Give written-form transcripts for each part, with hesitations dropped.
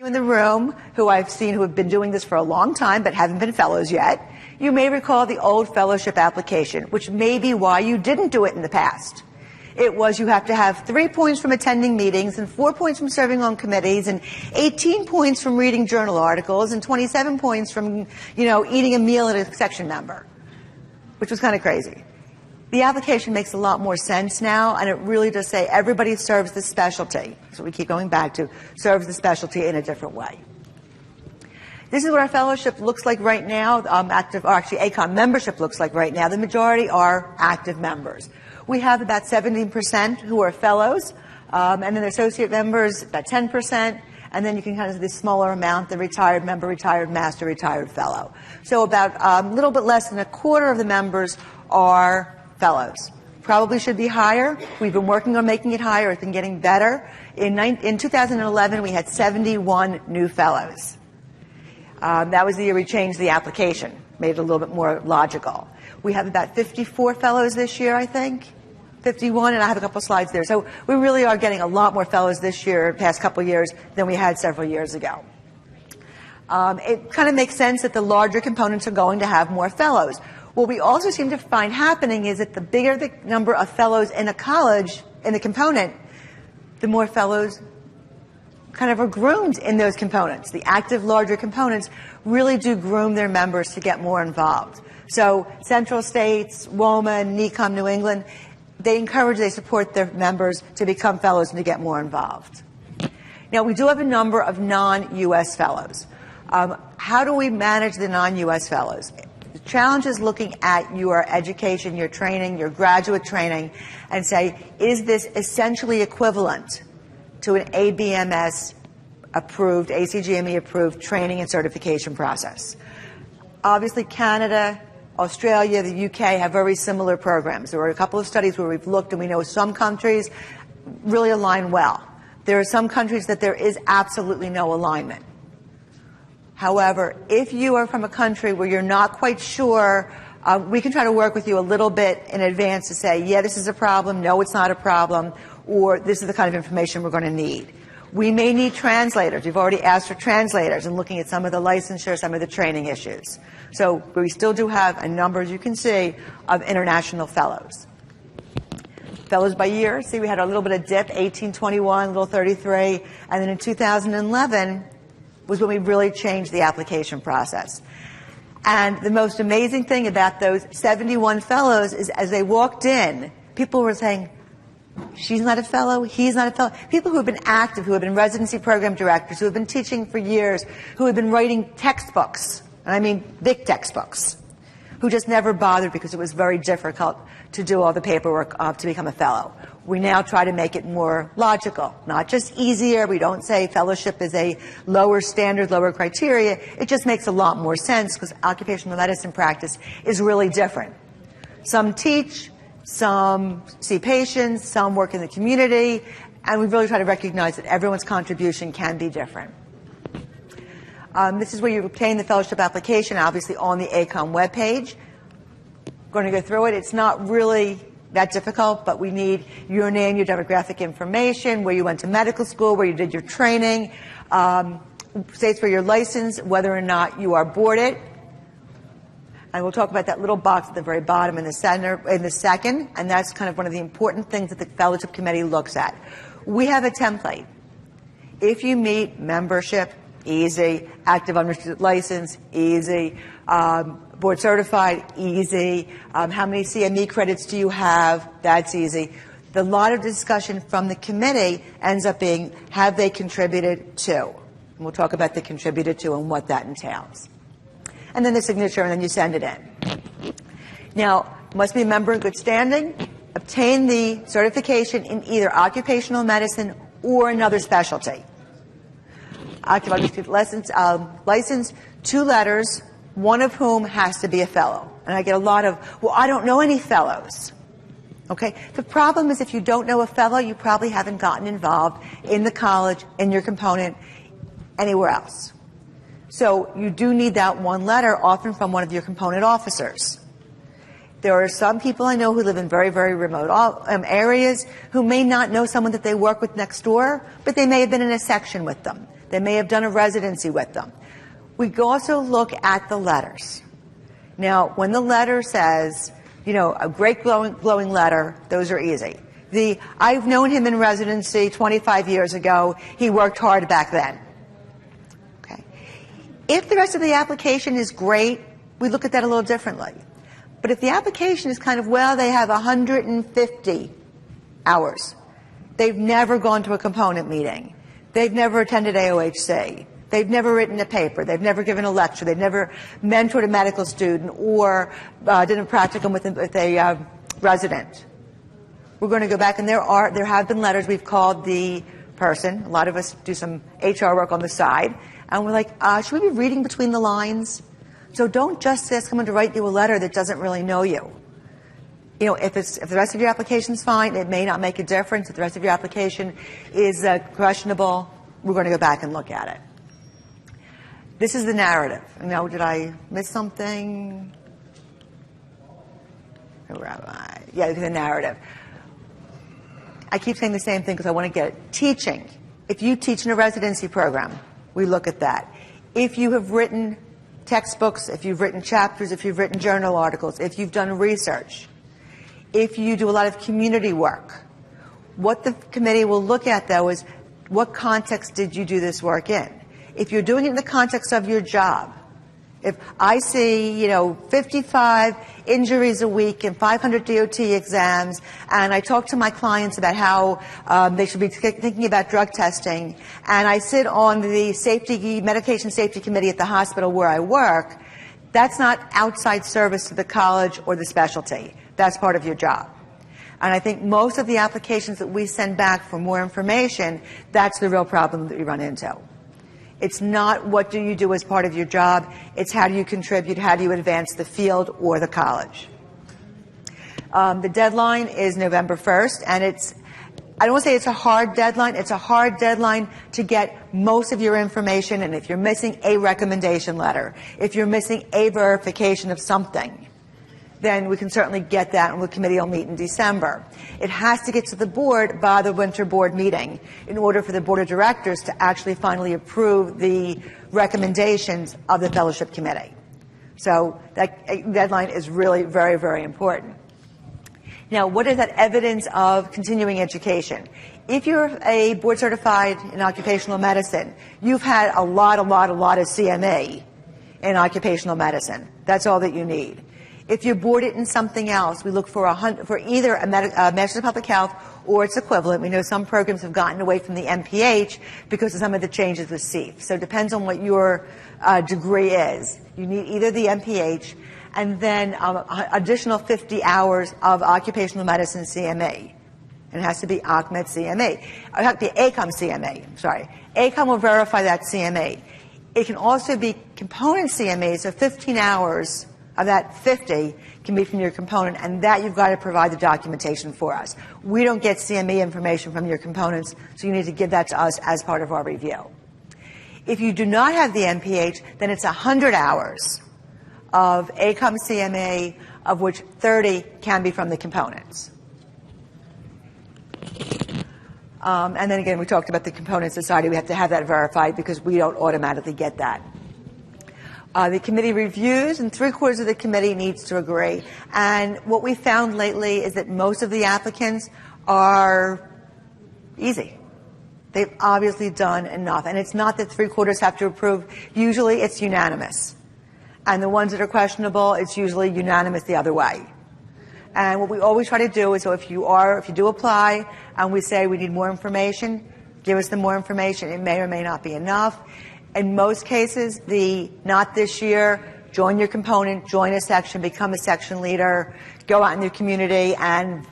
In the room who I've seen who have been doing this for a long time but haven't been fellows yet, you may recall the old fellowship application, which may be why you didn't do it in the past. It was you have to have 3 points from attending meetings and 4 points from serving on committees and 18 points from reading journal articles and 27 points from, eating a meal at a section member, which was kind of crazy. The application makes a lot more sense now, and it really does say everybody serves the specialty. That's what we keep going back to, serves the specialty in a different way. This is what our fellowship looks like right now, ACOEM membership looks like right now. The majority are active members. We have about 17% who are fellows, and then the associate members, about 10%, and then you can kind of see the smaller amount, the retired member, retired master, retired fellow. So about a little bit less than a quarter of the members are fellows. Probably should be higher. We've been working on making it higher. It's been getting better. In 2011, we had 71 new fellows. That was the year we changed the application, made it a little bit more logical. We have about 54 fellows this year, I think. 51, and I have a couple slides there. So we really are getting a lot more fellows this year, past couple of years, than we had several years ago. It kind of makes sense that the larger components are going to have more fellows. What we also seem to find happening is that the bigger the number of fellows in a college, in the component, the more fellows kind of are groomed in those components. The active, larger components really do groom their members to get more involved. So Central States, WOMA, NECOM, New England, they support their members to become fellows and to get more involved. Now, we do have a number of non-U.S. fellows. How do we manage the non-U.S. fellows? The challenge is looking at your education, your training, your graduate training, and say, is this essentially equivalent to an ABMS approved, ACGME approved training and certification process? Obviously, Canada, Australia, the UK have very similar programs. There were a couple of studies where we've looked and we know some countries really align well. There are some countries that there is absolutely no alignment. However, if you are from a country where you're not quite sure, we can try to work with you a little bit in advance to say, yeah, this is a problem, no, it's not a problem, or this is the kind of information we're going to need. We may need translators. We've already asked for translators and looking at some of the licensure, some of the training issues. So we still do have a number, as you can see, of international fellows. Fellows by year, see we had a little bit of dip, 1821, a little 33, and then in 2011 was when we really changed the application process. And the most amazing thing about those 71 fellows is as they walked in, people were saying, she's not a fellow, he's not a fellow. People who have been active, who have been residency program directors, who have been teaching for years, who have been writing textbooks, and I mean big textbooks, who just never bothered because it was very difficult to do all the paperwork to become a fellow. We now try to make it more logical, not just easier. We don't say fellowship is a lower standard, lower criteria. It just makes a lot more sense because occupational medicine practice is really different. Some teach, some see patients, some work in the community, and we really try to recognize that everyone's contribution can be different. This is where you obtain the fellowship application, obviously on the ACOEM webpage. Going to go through it. It's not really that difficult, but we need your name, your demographic information, where you went to medical school, where you did your training, states for your license, whether or not you are boarded. And we'll talk about that little box at the very bottom in the center, in the second, and that's kind of one of the important things that the Fellowship Committee looks at. We have a template. If you meet membership, easy. Active unrestricted license, easy. Board certified, easy. How many CME credits do you have? That's easy. The lot of discussion from the committee ends up being, have they contributed to? And we'll talk about the contributed to and what that entails. And then the signature, and then you send it in. Now, must be a member in good standing. Obtain the certification in either occupational medicine or another specialty. Active unrestricted license, 2 letters, one of whom has to be a fellow. And I get a lot of, well, I don't know any fellows. Okay? The problem is if you don't know a fellow, you probably haven't gotten involved in the college, in your component, anywhere else. So you do need that one letter, often from one of your component officers. There are some people I know who live in very, very remote areas who may not know someone that they work with next door, but they may have been in a section with them. They may have done a residency with them. We also look at the letters. Now, when the letter says, a great glowing letter, those are easy. I've known him in residency 25 years ago. He worked hard back then. Okay. If the rest of the application is great, we look at that a little differently. But if the application is kind of, they have 150 hours. They've never gone to a component meeting. They've never attended AOHC. They've never written a paper. They've never given a lecture. They've never mentored a medical student or did a practicum with a resident. We're going to go back, and there have been letters. We've called the person. A lot of us do some HR work on the side, and we're like, should we be reading between the lines? So don't just ask someone to write you a letter that doesn't really know you. If the rest of your application is fine, it may not make a difference. If the rest of your application is questionable, we're going to go back and look at it. This is the narrative. Now, did I miss something? Where am I? Yeah, the narrative. I keep saying the same thing because I want to get it. Teaching. If you teach in a residency program, we look at that. If you have written textbooks, if you've written chapters, if you've written journal articles, if you've done research, if you do a lot of community work, what the committee will look at, though, is what context did you do this work in? If you're doing it in the context of your job, if I see, 55 injuries a week and 500 DOT exams, and I talk to my clients about how they should be thinking about drug testing, and I sit on the medication safety committee at the hospital where I work, that's not outside service to the college or the specialty. That's part of your job. And I think most of the applications that we send back for more information, that's the real problem that we run into. It's not what do you do as part of your job, it's how do you contribute, how do you advance the field or the college. The deadline is November 1st, and I don't want to say it's a hard deadline, it's a hard deadline to get most of your information, and if you're missing a recommendation letter, if you're missing a verification of something, then we can certainly get that, and the committee will meet in December. It has to get to the board by the winter board meeting in order for the board of directors to actually finally approve the recommendations of the fellowship committee. So that deadline is really very, very important. Now, what is that evidence of continuing education? If you're a board certified in occupational medicine, you've had a lot of CME in occupational medicine. That's all that you need. If you're boarded in something else, we look for either a Master's of Public Health or its equivalent. We know some programs have gotten away from the MPH because of some of the changes with CEF. So it depends on what your degree is. You need either the MPH and then additional 50 hours of occupational medicine CME. And it has to be ACMED CME. It has to be ACOEM CME. Sorry. ACOEM will verify that CME. It can also be component CME, so 15 hours of that 50 can be from your component, and that you've got to provide the documentation for us. We don't get CME information from your components, so you need to give that to us as part of our review. If you do not have the MPH, then it's 100 hours of ACOEM CME, of which 30 can be from the components. And then again, we talked about the component society. We have to have that verified because we don't automatically get that. The committee reviews, and 3/4 of the committee needs to agree. And what we found lately is that most of the applicants are easy. They've obviously done enough. And it's not that 3/4 have to approve. Usually it's unanimous. And the ones that are questionable, it's usually unanimous the other way. And what we always try to do is, so if you do apply and we say we need more information, give us the more information. It may or may not be enough. In most cases, not this year, join your component, join a section, become a section leader, go out in your community and,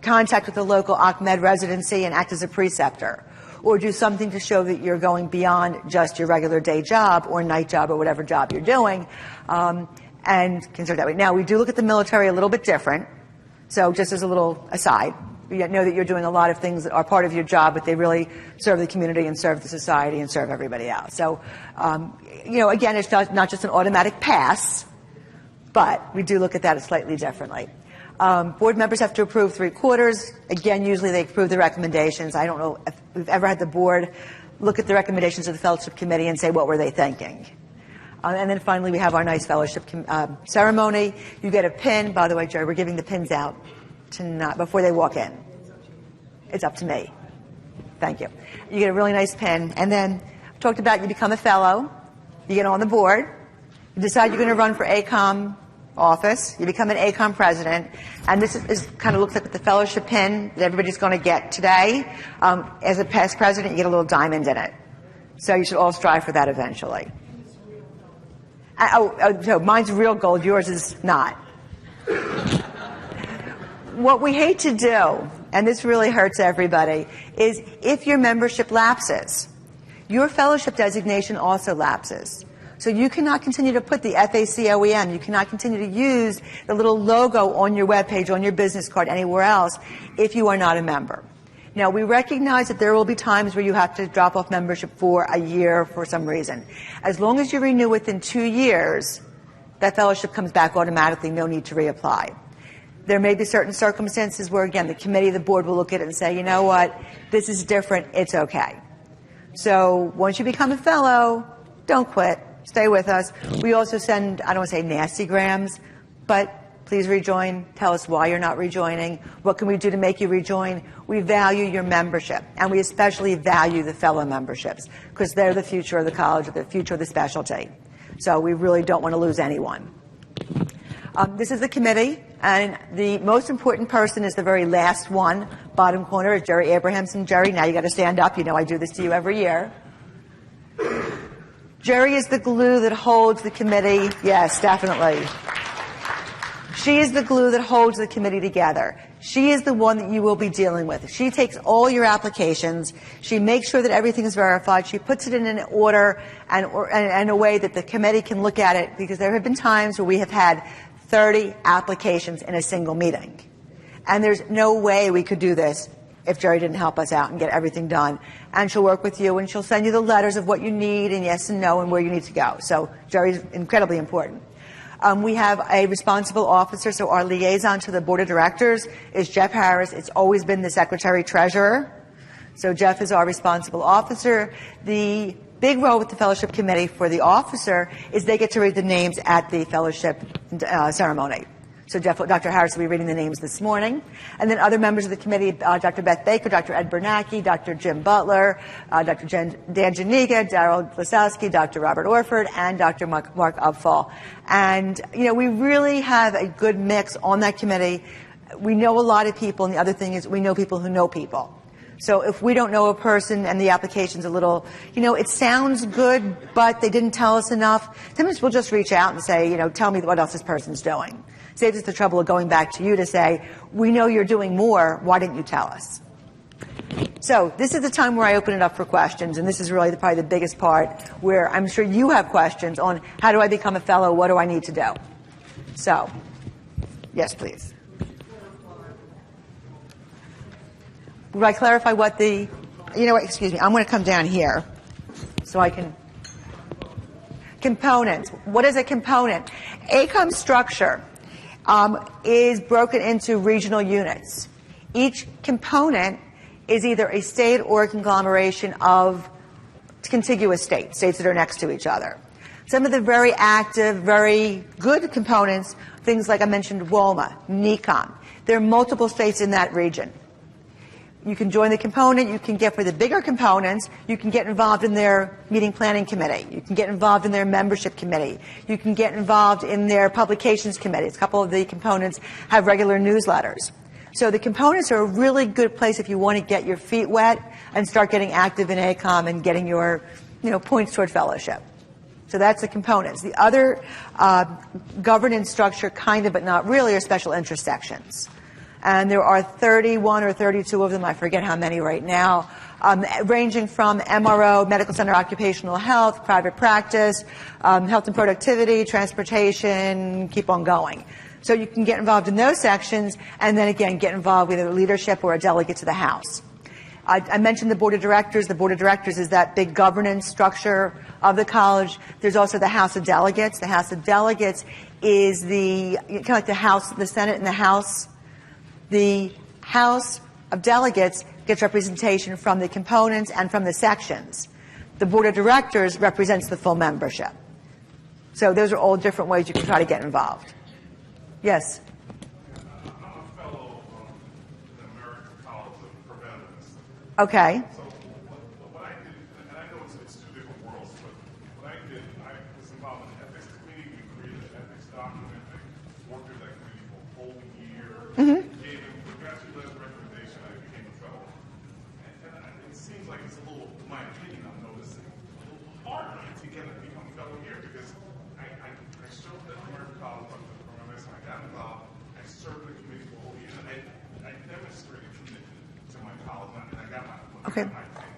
contact with the local ACMED residency and act as a preceptor. Or do something to show that you're going beyond just your regular day job or night job or whatever job you're doing, and consider that way. Now, we do look at the military a little bit different. So just as a little aside, we know that you're doing a lot of things that are part of your job, but they really serve the community and serve the society and serve everybody else. So, again, it's not just an automatic pass, but we do look at that slightly differently. Board members have to approve 3/4. Again, usually they approve the recommendations. I don't know if we've ever had the board look at the recommendations of the Fellowship Committee and say, what were they thinking? And then finally, we have our nice fellowship ceremony. You get a pin. By the way, Jerry, we're giving the pins out tonight before they walk in. It's up to me. Thank you. You get a really nice pin. And then I talked about you become a fellow. You get on the board. You decide you're going to run for ACOEM office. You become an ACOEM president. And this is kind of looks like the fellowship pin that everybody's going to get today. As a past president, you get a little diamond in it. So you should all strive for that eventually. So mine's real gold. Yours is not. What we hate to do, and this really hurts everybody, is if your membership lapses, your fellowship designation also lapses. So you cannot continue to put the ACOEM, you cannot continue to use the little logo on your webpage, on your business card, anywhere else, if you are not a member. Now, we recognize that there will be times where you have to drop off membership for a year for some reason. As long as you renew within 2 years, that fellowship comes back automatically, no need to reapply. There may be certain circumstances where, again, the committee, the board will look at it and say, you know what, this is different, it's okay. So once you become a fellow, don't quit, stay with us. We also send, I don't want to say nasty grams, but please rejoin. Tell us why you're not rejoining. What can we do to make you rejoin? We value your membership, and we especially value the fellow memberships because they're the future of the college, the future of the specialty. So we really don't want to lose anyone. This is the committee, and the most important person is the very last one, bottom corner, is Jerry Abrahamson. Jerry, now you got to stand up. You know I do this to you every year. Jerry is the glue that holds the committee. Yes, definitely. She is the glue that holds the committee together. She is the one that you will be dealing with. She takes all your applications. She makes sure that everything is verified. She puts it in an order and a way that the committee can look at it, because there have been times where we have had 30 applications in a single meeting. And there's no way we could do this if Jerry didn't help us out and get everything done. And she'll work with you, and she'll send you the letters of what you need and yes and no and where you need to go. So Jerry's incredibly important. We have a responsible officer, so our liaison to the board of directors is Jeff Harris. It's always been the secretary-treasurer. So Jeff is our responsible officer. The big role with the fellowship committee for the officer is they get to read the names at the fellowship ceremony. So Dr. Harris will be reading the names this morning. And then other members of the committee, Dr. Beth Baker, Dr. Ed Bernacki, Dr. Jim Butler, Dr. Dan Janiga, Daryl Lasowski, Dr. Robert Orford, and Dr. Mark Upfall. And, you know, we really have a good mix on that committee. We know a lot of people, and the other thing is we know people who know people. So if we don't know a person and the application's a little, you know, it sounds good, but they didn't tell us enough, sometimes we'll just reach out and say, you know, tell me what else this person's doing. Saves us the trouble of going back to you to say, we know you're doing more, why didn't you tell us? So this is the time where I open it up for questions, and this is really probably the biggest part, where I'm sure you have questions on how do I become a fellow, what do I need to do? So, yes, please. Would I clarify what the, you know what, excuse me, I'm going to come down here so I can, components. What is a component? ACOEM structure is broken into regional units. Each component is either a state or a conglomeration of contiguous states that are next to each other. Some of the very active, very good components, things like I mentioned WOMA, NECOM, there are multiple states in that region. You can join the component, you can get for the bigger components, you can get involved in their meeting planning committee, you can get involved in their membership committee, you can get involved in their publications committees. A couple of the components have regular newsletters. So the components are a really good place if you want to get your feet wet and start getting active in ACOEM and getting your, you know, points toward fellowship. So that's the components. The other governance structure, kind of but not really, are special interest sections. And there are 31 or 32 of them, I forget how many right now, ranging from MRO, Medical Center Occupational Health, private practice, health and productivity, transportation, keep on going. So you can get involved in those sections and then again get involved with either leadership or a delegate to the House. I mentioned the Board of Directors. The Board of Directors is that big governance structure of the college. There's also the House of Delegates. The House of Delegates is the, kind of like the House, the Senate and the House. The House of Delegates gets representation from the components and from the sections. The board of directors represents the full membership. So those are all different ways you can try to get involved. Yes? I'm a fellow of the American College of Preventionists. Okay. So what I did, and I know it's two different worlds, but what I did, I was involved in the ethics committee. We created an ethics document. I worked with that committee for a whole year. Gave them congratulations recommendation. I became a fellow. And it seems like it's a little, in my opinion, I'm noticing, a little harder to become a fellow here because I showed that American College of Preventionists. I got involved. I served the committee for a whole year. And I demonstrated commitment to my college, and I got my thing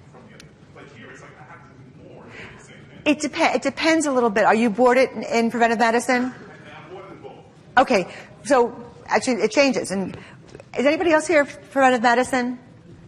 from the other. But here it's like I have to do more to do the same thing. It depends a little bit. Are you boarded in preventive medicine? I'm more than both. Okay. So actually, it changes. And is anybody else here for preventive medicine?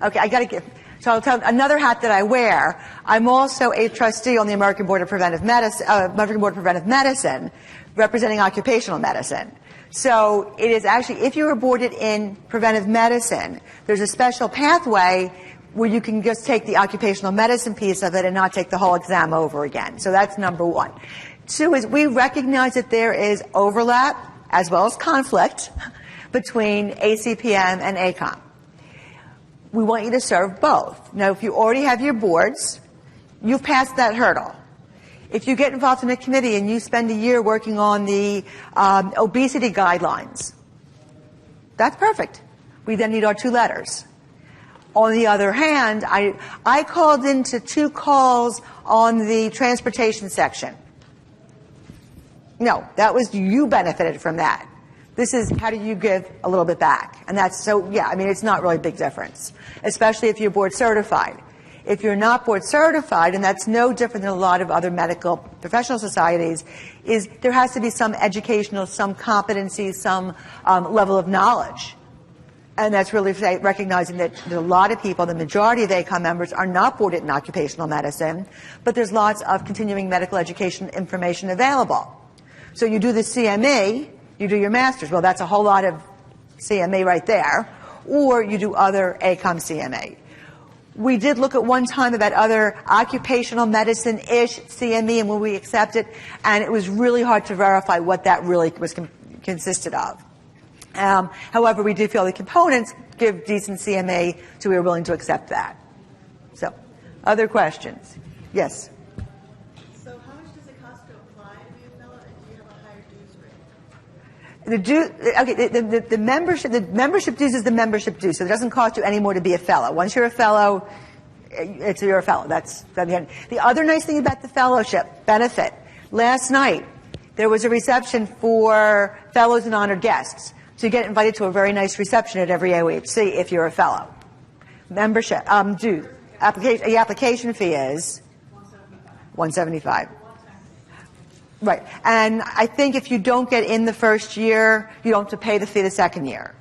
Okay, I got to give. So I'll tell another hat that I wear. I'm also a trustee on the American Board of Preventive Medicine, representing occupational medicine. So it is actually, if you are boarded in preventive medicine, there's a special pathway where you can just take the occupational medicine piece of it and not take the whole exam over again. So that's number one. Two is we recognize that there is overlap as well as conflict between ACPM and ACOEM. We want you to serve both. Now, if you already have your boards, you've passed that hurdle. If you get involved in a committee and you spend a year working on the obesity guidelines, that's perfect. We then need our 2 letters. On the other hand, I called into 2 calls on the transportation section. No, that was you benefited from that. This is how do you give a little bit back? And that's so, yeah, I mean, it's not really a big difference, especially if you're board certified. If you're not board certified, and that's no different than a lot of other medical professional societies, is there has to be some educational, some competency, some level of knowledge. And that's really recognizing that a lot of people, the majority of ACOEM members, are not boarded in occupational medicine, but there's lots of continuing medical education information available. So you do the CME, you do your master's. Well, that's a whole lot of CME right there. Or you do other ACOEM CME. We did look at one time about other occupational medicine-ish CME and when we accept it, and it was really hard to verify what that really was consisted of. However, we did feel the components give decent CME, so we were willing to accept that. So, other questions? Yes? So how much does it cost to apply to be a fellow, and do you have a higher dues rate? The membership dues is the membership dues, so it doesn't cost you any more to be a fellow. Once you're a fellow, you're a fellow. That's the end. The other nice thing about the fellowship benefit, last night there was a reception for fellows and honored guests. So you get invited to a very nice reception at every AOHC if you're a fellow. Membership, the application fee is $175. Right. And I think if you don't get in the first year, you don't have to pay the fee the second year.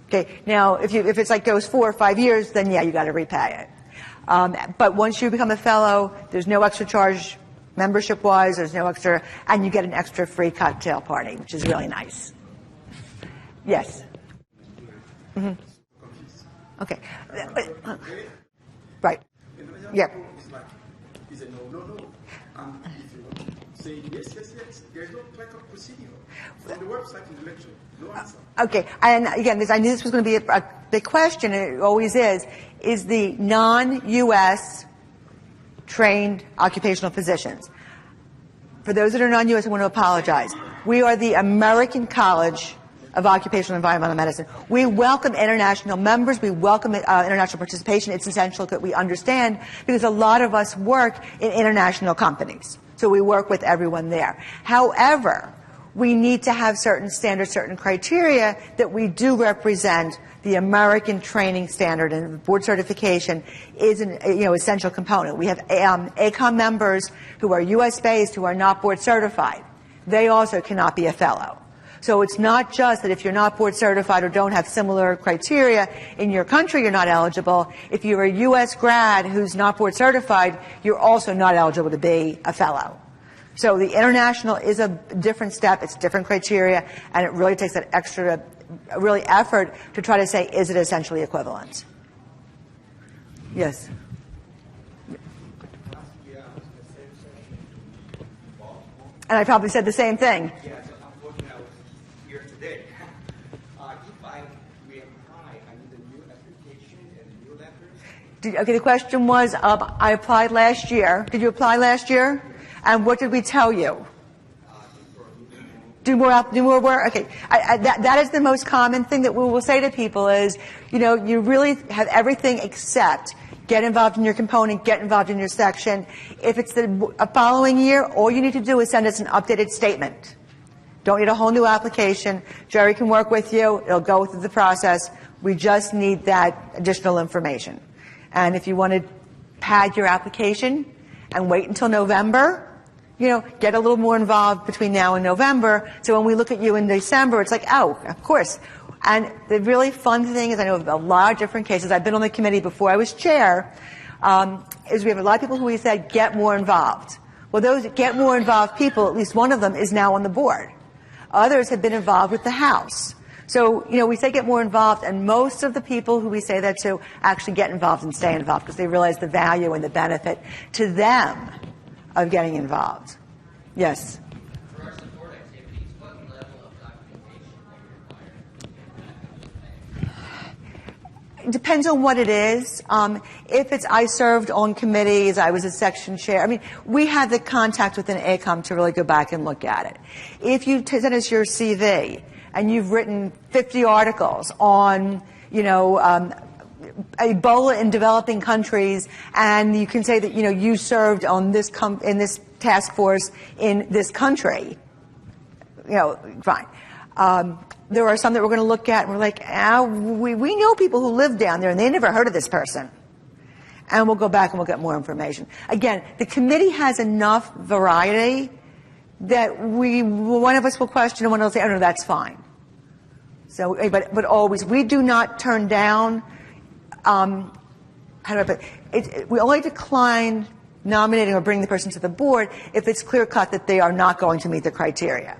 Okay. Now, if it's like goes 4 or 5 years, then yeah, you got to repay it. But once you become a fellow, there's no extra charge membership-wise. There's no extra, and you get an extra free cocktail party, which is really nice. Yes. Mm-hmm. Okay. Right. Yep. Is it no? And if you say yes, there's no like a procedure. From the website in the lecture, no answer. Okay. And again, I knew this was going to be a big question, and it always is the non-U.S. trained occupational physicians. For those that are non-U.S., I want to apologize. We are the American College of Occupational and Environmental Medicine. We welcome international members. We welcome international participation. It's essential that we understand because a lot of us work in international companies. So we work with everyone there. However, we need to have certain standards, certain criteria that we do represent the American training standard, and board certification is an essential component. We have ACOEM members who are U.S. based who are not board certified. They also cannot be a fellow. So it's not just that if you're not board certified or don't have similar criteria in your country, you're not eligible. If you're a U.S. grad who's not board certified, you're also not eligible to be a fellow. So the international is a different step. It's different criteria, and it really takes that extra effort to try to say, is it essentially equivalent? Yes. And I probably said the same thing. Yeah, so unfortunately I was here today. If I reapply, I need a new application and new letters. Okay, the question was, I applied last year. Did you apply last year? And what did we tell you? Do more work. Okay, that is the most common thing that we will say to people is, you really have everything except get involved in your component, get involved in your section. If it's the following year, all you need to do is send us an updated statement. Don't need a whole new application. Jerry can work with you. It'll go through the process. We just need that additional information. And if you want to pad your application and wait until November, get a little more involved between now and November. So when we look at you in December, it's like, oh, of course. And the really fun thing is I know of a lot of different cases. I've been on the committee before I was chair, is we have a lot of people who we said get more involved. Well, those get more involved people, at least one of them is now on the board. Others have been involved with the House. So, we say get more involved, and most of the people who we say that to actually get involved and stay involved because they realize the value and the benefit to them of getting involved. Yes? For our support activities, what level of documentation are you required? It depends on what it is. If it's I served on committees, I was a section chair. We have the contact within ACOEM to really go back and look at it. If you send us your CV and you've written 50 articles on, Ebola in developing countries, and you can say that you served on this in this task force in this country, fine. There are some that we're going to look at and we're like, we know people who live down there and they never heard of this person, and we'll go back and we'll get more information. Again, the committee has enough variety that one of us will question and one will say, oh no, that's fine. So, but always, we do not turn down. We only decline nominating or bringing the person to the board if it's clear cut that they are not going to meet the criteria.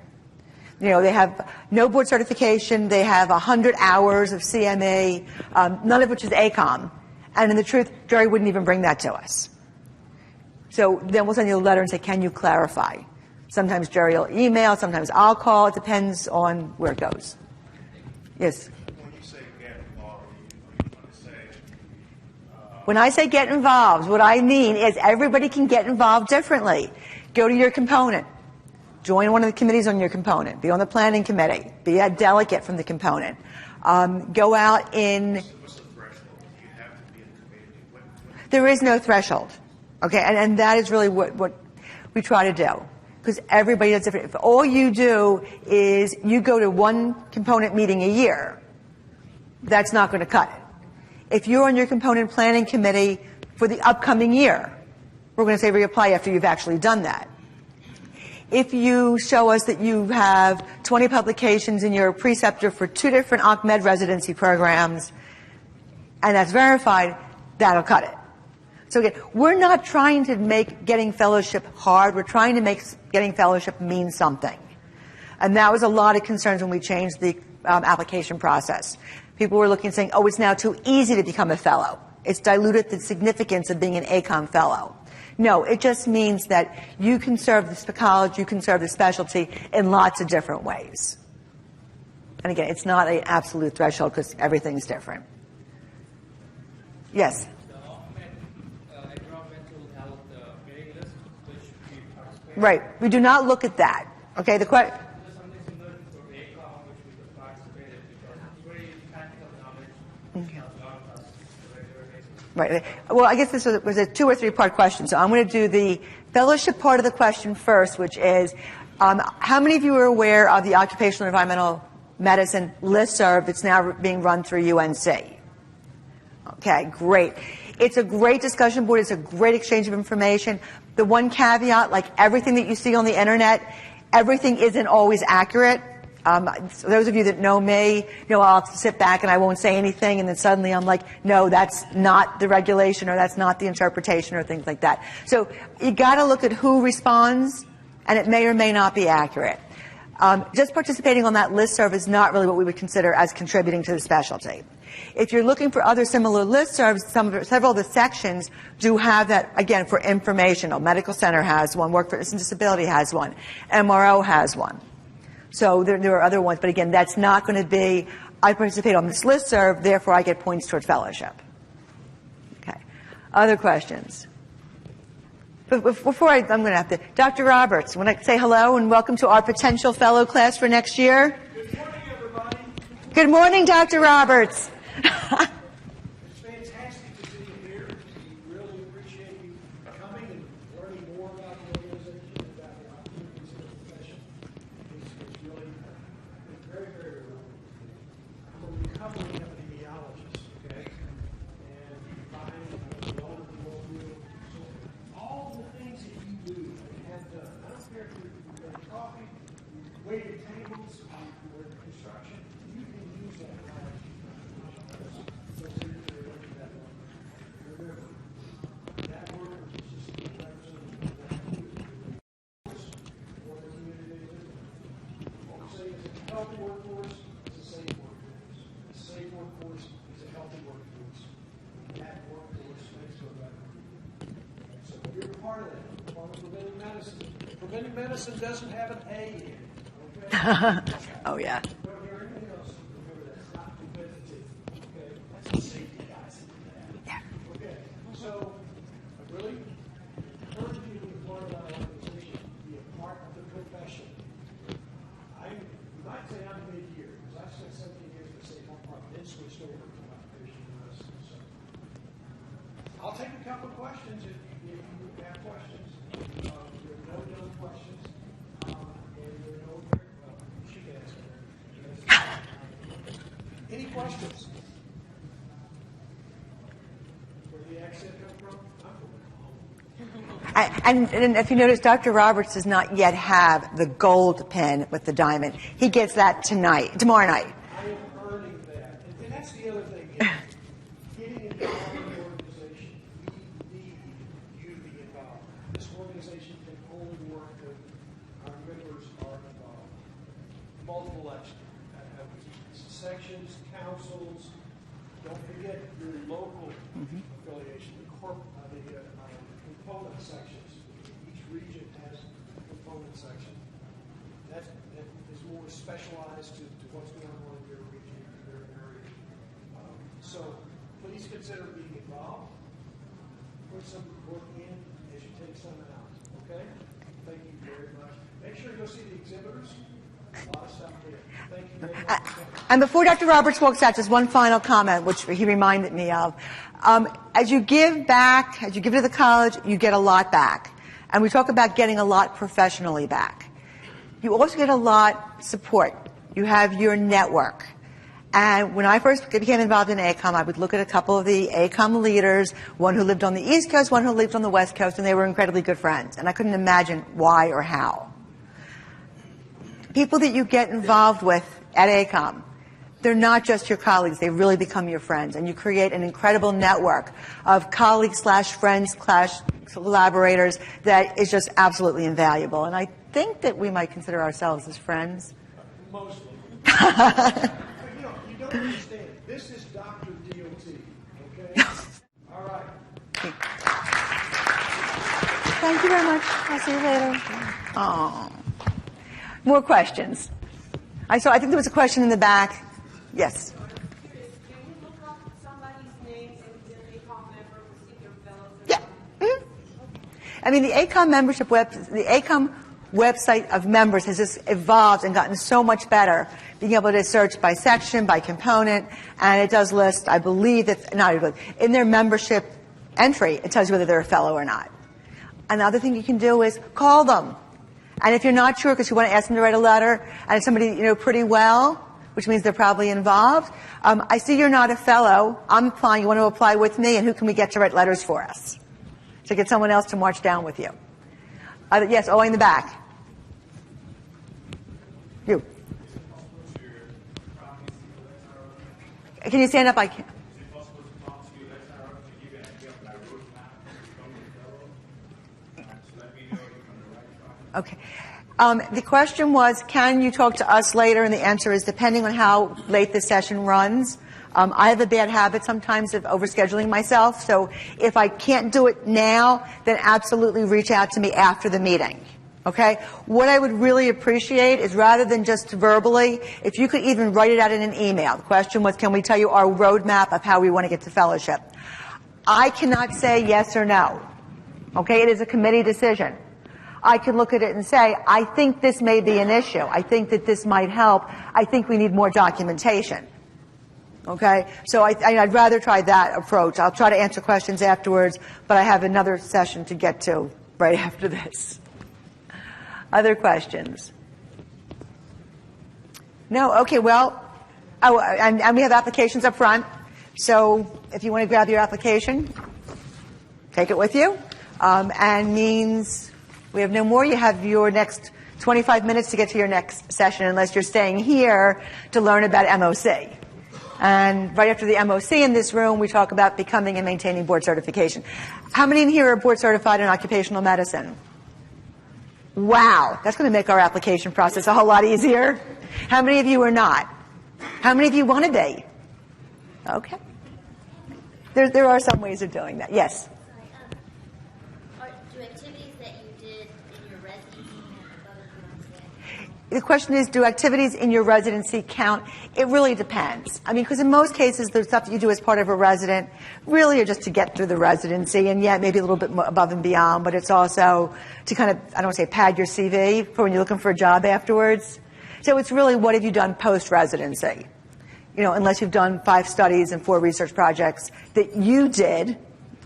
They have no board certification, they have 100 hours of CME, none of which is ACOM. And in the truth, Jerry wouldn't even bring that to us. So then we'll send you a letter and say, can you clarify? Sometimes Jerry will email, sometimes I'll call, it depends on where it goes. Yes? When you say get involved, are you going to say... When I say get involved, what I mean is everybody can get involved differently. Go to your component. Join one of the committees on your component. Be on the planning committee. Be a delegate from the component. Go out in... What's the threshold? Do you have to be in a committee? There is no threshold. Okay, and that is really what we try to do. Because everybody does different. If all you do is you go to one component meeting a year, that's not going to cut it. If you're on your component planning committee for the upcoming year, we're going to say reapply after you've actually done that. If you show us that you have 20 publications and you're a preceptor for 2 different ACMED residency programs, and that's verified, that'll cut it. So again, we're not trying to make getting fellowship hard. We're trying to make getting fellowship mean something. And that was a lot of concerns when we changed the application process. People were looking and saying, oh, it's now too easy to become a fellow. It's diluted the significance of being an ACOM fellow. No, it just means that you can serve the college, you can serve the specialty in lots of different ways. And again, it's not an absolute threshold because everything's different. Yes? Right. We do not look at that. Okay. The question. Right. Well, I guess this was a 2 or 3 part question. So I'm going to do the fellowship part of the question first, which is, how many of you are aware of the Occupational Environmental Medicine listserv that's now being run through UNC? Okay, great. It's a great discussion board. It's a great exchange of information. The one caveat, like everything that you see on the internet, everything isn't always accurate. So those of you that know me, I'll sit back and I won't say anything, and then suddenly I'm like, no, that's not the regulation, or that's not the interpretation, or things like that. So you got to look at who responds, and it may or may not be accurate. Just participating on that listserv is not really what we would consider as contributing to the specialty. If you're looking for other similar listservs, several of the sections do have that, again, for informational. Medical Center has one, Workforce and Disability has one, MRO has one. So there are other ones, but again, that's not going to be, I participate on this listserv, therefore I get points toward fellowship. Okay. Other questions? But before I'm going to have to, Dr. Roberts, want to say hello and welcome to our potential fellow class for next year? Good morning, everybody. Good morning, Dr. Roberts. It's fantastic to see you here. We really appreciate you coming and learning more about the organization and about the opportunities in the profession. It's really been very, very rewarding. I'm a recovering epidemiologist, okay? And you find the older you will do. So all the things that you do and have done, I don't care if you've done coffee, you've waited tables, you were in construction, you can use that knowledge. That word is just representative of what you do for the community. What we say is a healthy workforce is a safe workforce. A safe workforce is a healthy workforce. That workforce makes for better. So you're part of that. Part of preventive medicine. Preventive medicine doesn't have an A in it. Okay? Oh, yeah. Don't hear anything else. Remember, that's not preventative. Okay? That's the safety guys in that. Yeah. Okay. So, I really encourage you to be part of our organization, be a part of the profession. You might say I'm mid-year, because I've spent 17 years at the state health department, then switched over to occupational medicine. So, I'll take a couple of questions if you have questions. There are no questions. And there are no, well, she can answer. Any questions? Where the accent come from? I'm from home. And if you notice, Dr. Roberts does not yet have the gold pin with the diamond. He gets that tomorrow night. I am earning that. And that's the other thing. Getting involved in the organization, we need you to be involved. This organization can only work if our members are involved. Multiple sections, councils. Don't forget your local affiliation, the component sections. Each region has a component section. That is more specialized to what's going on in your region, your area. So please consider being involved. Put some work in as you take some out. Okay? Thank you very much. Make sure you go see the exhibitors. A lot of stuff there. Thank you very much. And before Dr. Roberts walks out, just one final comment, which he reminded me of. As you give back, as you give to the college, you get a lot back. And we talk about getting a lot professionally back. You also get a lot support. You have your network. And when I first became involved in ACOEM, I would look at a couple of the ACOEM leaders, one who lived on the East Coast, one who lived on the West Coast, and they were incredibly good friends. And I couldn't imagine why or how. People that you get involved with at ACOEM, they're not just your colleagues, they really become your friends. And you create an incredible network of colleagues / friends / collaborators that is just absolutely invaluable. And I think that we might consider ourselves as friends. Mostly. You don't understand. This is Dr. DOT, okay? All right. Thank you very much. I'll see you later. Oh. More questions? I think there was a question in the back. Yes. Can we look up somebody's name and then they call member to see their fellows? Yeah. Mm-hmm. I mean, the ACOEM website of members has just evolved and gotten so much better, being able to search by section, by component, and it does list, I believe, that in their membership entry, it tells you whether they're a fellow or not. Another thing you can do is call them. And if you're not sure because you want to ask them to write a letter, and it's somebody you know pretty well, which means they're probably involved, I see you're not a fellow. I'm applying. You want to apply with me, and who can we get to write letters for us? To get someone else to march down with you. Yes, in the back. You. Can you stand up? I can't. Okay. The question was, can you talk to us later? And the answer is, depending on how late the session runs, I have a bad habit sometimes of overscheduling myself, so if I can't do it now, then absolutely reach out to me after the meeting. Okay? What I would really appreciate is rather than just verbally, if you could even write it out in an email. The question was, can we tell you our roadmap of how we want to get to fellowship? I cannot say yes or no. Okay? It is a committee decision. I can look at it and say, I think this may be an issue. I think that this might help. I think we need more documentation. Okay? So I'd rather try that approach. I'll try to answer questions afterwards, but I have another session to get to right after this. Other questions? No? Okay, well, and we have applications up front. So if you want to grab your application, take it with you. And means we have no more. You have your next 25 minutes to get to your next session unless you're staying here to learn about MOC. And right after the MOC in this room, we talk about becoming and maintaining board certification. How many in here are board certified in occupational medicine? Wow, that's going to make our application process a whole lot easier. How many of you are not? How many of you want to be? Okay. There are some ways of doing that. Yes? Do activities that you did in your residency count? The question is, do activities in your residency count? It really depends. I mean, because in most cases, the stuff that you do as part of a resident really are just to get through the residency, and yet maybe a little bit more above and beyond, but it's also to kind of, I don't want to say pad your CV for when you're looking for a job afterwards. So it's really what have you done post-residency? You know, unless you've done 5 studies and 4 research projects that you did,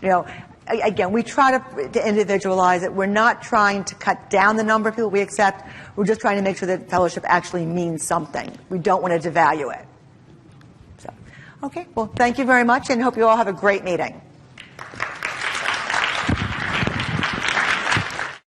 you know, again, we try to individualize it. We're not trying to cut down the number of people we accept. We're just trying to make sure that fellowship actually means something. We don't want to devalue it. So, okay, well, thank you very much, and hope you all have a great meeting.